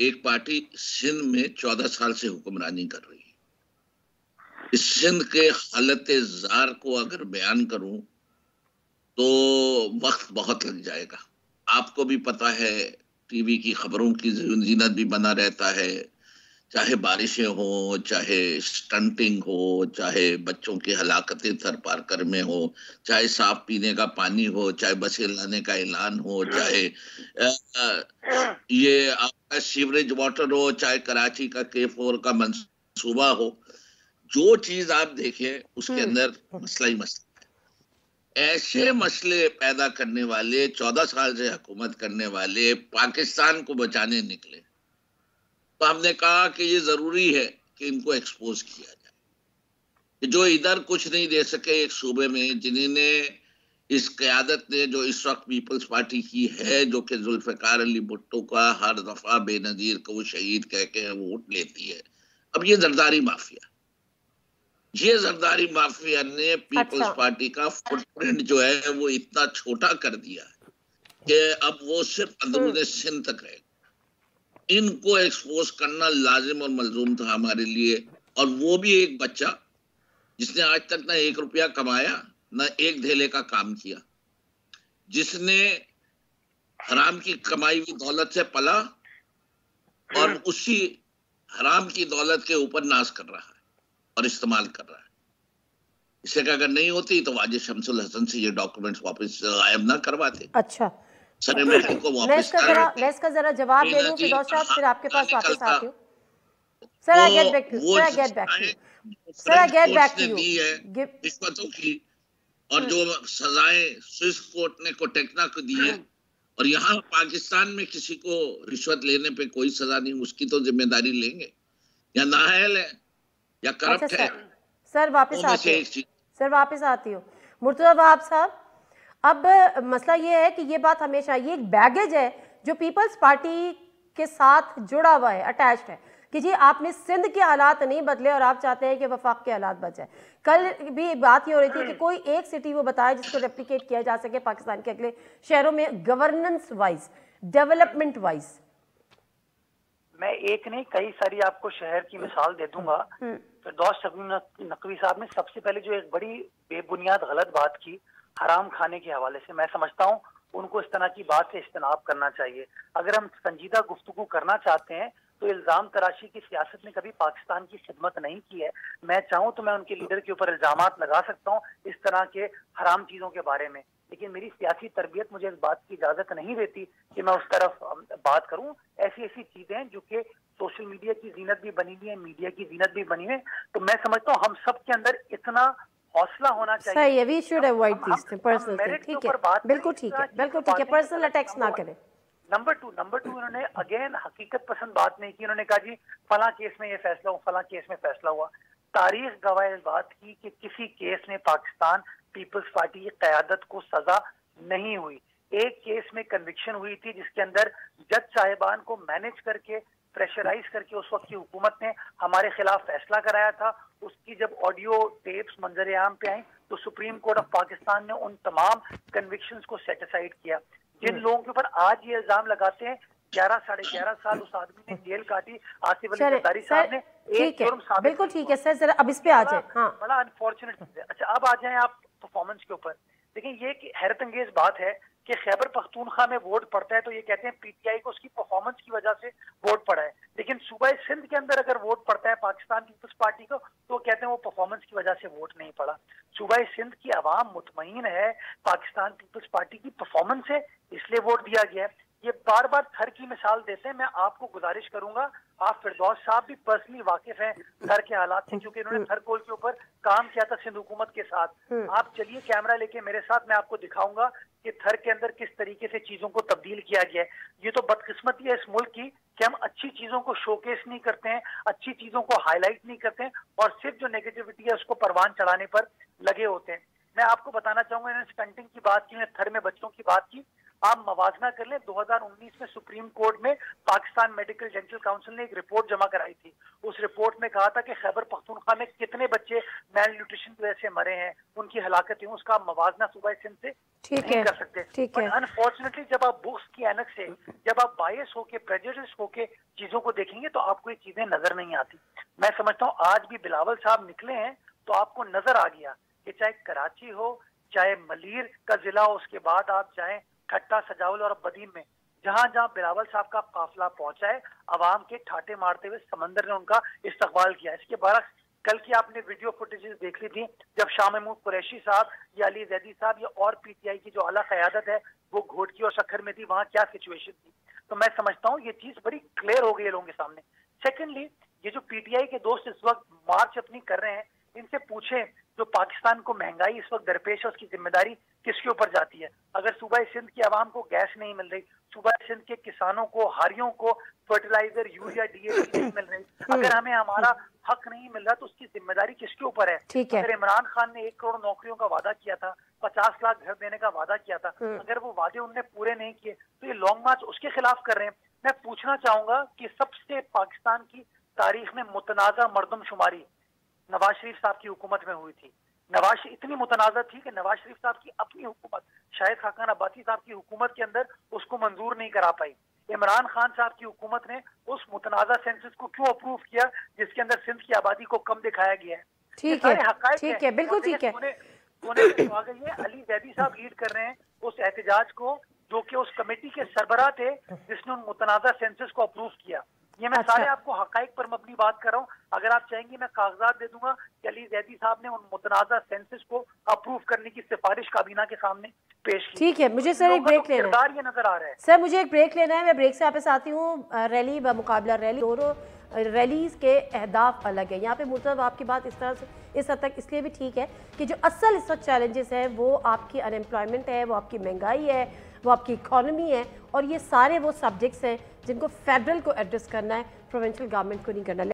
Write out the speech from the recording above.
एक पार्टी सिंध में 14 साल से हुक्मरानी कर रही है। इस सिंध के हालत जार को अगर बयान करूं तो वक्त बहुत लग जाएगा। आपको भी पता है, टीवी की खबरों की जीनत भी बना रहता है, चाहे बारिशें हो, चाहे स्टंटिंग हो, चाहे बच्चों की हलाकतें थर पार कर में हो, चाहे साफ पीने का पानी हो, चाहे बसें लाने का ऐलान हो, चाहे ये आपका सीवरेज वाटर हो, चाहे कराची का K4 का मंसूबा हो। जो चीज आप देखें उसके अंदर मसला ही मसला। ऐसे मसले पैदा करने वाले, 14 साल से हुकूमत करने वाले पाकिस्तान को बचाने निकले, तो हमने कहा कि ये जरूरी है कि इनको एक्सपोज किया जाए, कि जो इधर कुछ नहीं दे सके एक सूबे में, जिन्होंने इस क़यादत ने जो इस वक्त पीपल्स पार्टी की है, जो कि जुल्फ़िकार अली भुट्टो का हर दफा बेनजीर को वो शहीद कह के वोट लेती है। अब ये जरदारी माफिया, ये जरदारी माफिया ने पीपल्स पार्टी का फुटप्रिंट जो है वो इतना छोटा कर दिया कि अब वो सिर्फ अंदरूनी सिंध तक रहेगा। इनको एक्सपोज करना लाजिम और मलजूम था हमारे लिए। और वो भी एक बच्चा जिसने आज तक ना 1 रुपया कमाया, ना एक धेले का काम किया, जिसने हराम की कमाई हुई दौलत से पला और उसी हराम की दौलत के ऊपर नाज कर रहा है और इस्तेमाल कर रहा है। इसे अगर नहीं होती तो वाजिद शमसुल हसन से ये डॉक्यूमेंट्स वापस गायब ना करवाते। अच्छा, सेरेमनी को वापस मैं इसका जरा जवाब दे दूं फिर साहब, फिर आपके पास वापस आती हूं। Sir I get back to you, sir I get back to you, sir I get back to you. दी है रिश्वतों की, और जो सजाएं स्विस कोर्ट ने कोटेक्ना को दी है, और यहाँ पाकिस्तान में किसी को रिश्वत लेने पे कोई सजा नहीं, उसकी तो जिम्मेदारी लेंगे। या नाअहल है या करप्ट है। सर वापस आती हूँ, सर वापस आती हूँ। मुर्तज़ा वहाब साहब, अब मसला ये है कि ये बात हमेशा, ये एक बैगेज है जो पीपल्स पार्टी के साथ जुड़ा हुआ है, अटैच्ड है, कि जी आपने सिंध के हालात नहीं बदले और आप चाहते हैं कि वफाक के हालात बच जाए। कल भी बात ये हो रही थी कि कोई एक सिटी वो बताए जिसको रेप्लिकेट किया जा सके पाकिस्तान के अगले शहरों में, गवर्नेंस वाइज, डेवलपमेंट वाइज। मैं एक नहीं कई सारी आपको शहर की मिसाल दे दूंगा। फिरदौस नकवी साहब ने सबसे पहले जो एक बड़ी बेबुनियाद गलत बात की हराम खाने के हवाले से, मैं समझता हूँ उनको इस तरह की बात से इज्तनाब करना चाहिए। अगर हम संजीदा गुफ्तगू करना चाहते हैं तो इल्जाम तराशी की सियासत ने कभी पाकिस्तान की खिदमत नहीं की है। मैं चाहूँ तो मैं उनके लीडर के ऊपर इल्जामात लगा सकता हूँ इस तरह के हराम चीजों के बारे में, लेकिन मेरी सियासी तरबियत मुझे इस बात की इजाजत नहीं देती कि मैं उस तरफ बात करूं। ऐसी ऐसी चीजें हैं जो कि सोशल मीडिया की जीनत भी बनी हुई है, मीडिया की जीनत भी बनी है। तो मैं समझता हूँ हम सब के अंदर इतना हौसला होना चाहिए। सही है, we should avoid this personal thing. ठीक है, बिल्कुल ठीक है, बिल्कुल ठीक है, पर्सनल अटैक्स ना करें। नंबर टू उन्होंने अगेन हकीकत पसंद बात नहीं की। उन्होंने कहा जी फला केस में ये फैसला हुआ, फला केस में फैसला हुआ। तारीख गवाह इस बात की कि किसी केस में पाकिस्तान पीपल्स पार्टी की क़यादत को सजा नहीं हुई। एक केस में कन्विक्शन हुई थी जिसके अंदर जज साहिबान को मैनेज करके, प्रेशराइज करके उस वक्त की हुकूमत ने हमारे खिलाफ फैसला कराया था। उसकी जब ऑडियो टेप्स मंजर आम पे आई तो सुप्रीम कोर्ट ऑफ पाकिस्तान ने उन तमाम कन्विक्शंस को सेटिसाइड किया। जिन लोगों के ऊपर आज ये इल्जाम लगाते हैं 11 साढ़े 11 साल उस आदमी ने जेल काटी, आसिफ अली जरदारी साहब ने एक जुर्म साबित। बिल्कुल ठीक है सर, जरा अब इस पे आ जाए। हाँ, बड़ा अनफॉर्चुनेट चीज है। अच्छा अब आ जाए आप परफॉर्मेंस के ऊपर। लेकिन ये कि हैरत अंगेज बात है कि खैबर पख्तूनख्वा में वोट पड़ता है तो ये कहते हैं पीटीआई को उसकी परफॉर्मेंस की वजह से वोट पड़ा है, लेकिन सूबा सिंध के अंदर अगर वोट पड़ता है पाकिस्तान पीपल्स पार्टी को तो कहते हैं वो परफॉर्मेंस की वजह से वोट नहीं पड़ा। सूबा सिंध की आवाम मुतमईन है पाकिस्तान पीपल्स पार्टी की परफॉर्मेंस है, इसलिए वोट दिया गया है। ये बार बार थर की मिसाल देते हैं। मैं आपको गुजारिश करूंगा, आप फिरदौस साहब भी पर्सनली वाकिफ हैं थर के हालात से क्योंकि इन्होंने थर कोल के ऊपर काम किया था सिंध हुकूमत के साथ। आप चलिए कैमरा लेके मेरे साथ, मैं आपको दिखाऊंगा कि थर के अंदर किस तरीके से चीजों को तब्दील किया गया है। ये तो बदकिस्मती है इस मुल्क की कि हम अच्छी चीजों को शोकेस नहीं करते हैं, अच्छी चीजों को हाईलाइट नहीं करते हैं और सिर्फ जो नेगेटिविटी है उसको परवान चढ़ाने पर लगे होते हैं। मैं आपको बताना चाहूंगा, इन्होंने स्टंटिंग की बात की, थर में बच्चों की बात की। आप मवाजना कर लें, 2019 में सुप्रीम कोर्ट में पाकिस्तान मेडिकल डेंटल काउंसिल ने एक रिपोर्ट जमा कराई थी। उस रिपोर्ट में कहा था कि खैबर पख्तूनख्वा में कितने बच्चे मेल न्यूट्रिशन की वजह से मरे हैं, उनकी हलाकतें, उसका आप मवाजना सूबा सिंध से नहीं कर सकते। बट अनफॉर्चुनेटली जब आप बुक्स की एनक से, जब आप बायस होके, प्रेजुडिस होके चीजों को देखेंगे तो आपको ये चीजें नजर नहीं आती। मैं समझता हूँ आज भी बिलावल साहब निकले हैं तो आपको नजर आ गया कि चाहे कराची हो, चाहे मलीर का जिला हो, उसके बाद आप चाहे खट्टा, सजावल और बदीन में, जहां जहां बिलावल साहब का काफिला पहुंचा है, अवाम के ठाटे मारते हुए समंदर ने उनका इस्तकबाल किया। इसके बाद कल की आपने वीडियो फुटेजेस देख ली थी जब शाह महमूद कुरैशी साहब या अली जैदी साहब या और पीटीआई की जो आला क़यादत है वो घोटकी और शक्कर में थी, वहां क्या सिचुएशन थी। तो मैं समझता हूँ ये चीज बड़ी क्लियर हो गई है लोगों के सामने। सेकेंडली, ये जो पीटीआई के दोस्त इस वक्त मार्च अपनी कर रहे हैं, इनसे पूछे जो पाकिस्तान को महंगाई इस वक्त दरपेश है उसकी जिम्मेदारी किसके ऊपर जाती है? अगर सूबा सिंध की आवाम को गैस नहीं मिल रही, सूबा सिंध के किसानों को, हारियों को फर्टिलाइजर, यूरिया, डीएपी नहीं मिल रही, अगर हमें हमारा हक नहीं मिल रहा तो उसकी जिम्मेदारी किसके ऊपर है? अगर इमरान खान ने 1 करोड़ नौकरियों का वादा किया था, 50 लाख घर देने का वादा किया था, अगर वो वादे उनने पूरे नहीं किए तो ये लॉन्ग मार्च उसके खिलाफ कर रहे हैं। मैं पूछना चाहूंगा कि सबसे पाकिस्तान की तारीख में मुतनाज़ा मर्दमशुमारी नवाज शरीफ साहब की हुकूमत में हुई थी। नवाज इतनी मुतनाज़ा थी कि नवाज शरीफ साहब की अपनी हुकूमत, शाहिद खाकान अब्बासी साहब की हुकूमत के अंदर उसको मंजूर नहीं करा पाई। इमरान खान साहब की हुकूमत ने उस मुतनाज़ा सेंसस को क्यों अप्रूव किया जिसके अंदर सिंध की आबादी को कम दिखाया गया है? ठीक है, बिल्कुल ठीक है। अली जैदी साहब लीड कर रहे हैं उस एहतजाज को, जो कि उस कमेटी के सरबराह थे जिसने उन मुतनाज़ा सेंसस को अप्रूव किया। ये मैं सारे आपको हकाइक पर मबनी बात कर रहा हूँ। अगर आप चाहेंगे मैं कागजात दे दूंगा कि अली जैदी साहब ने उन मुतनाज़ा सेंसस को अप्रूव करने की सिफारिश काबीना के सामने पेश की। ठीक है, मुझे सर एक ब्रेक लेना है। ये नजर आ रहा है सर, मुझे एक ब्रेक लेना है, मैं ब्रेक से वापस आती हूँ। रैली व मुकाबला रैली, दोनों रैलीज के अहदाफ अलग है। यहाँ पे मुर्तज़ा आपकी बात इस तरह से इस हद तक इसलिए भी ठीक है कि जो असल इस वक्त चैलेंजेस हैं वो आपकी अनएम्प्लॉयमेंट है, वो आपकी महंगाई है, वो आपकी इकॉनमी है, और ये सारे वो सब्जेक्ट्स हैं जिनको फेडरल को एड्रेस करना है, प्रोविंशियल गवर्नमेंट को नहीं करना।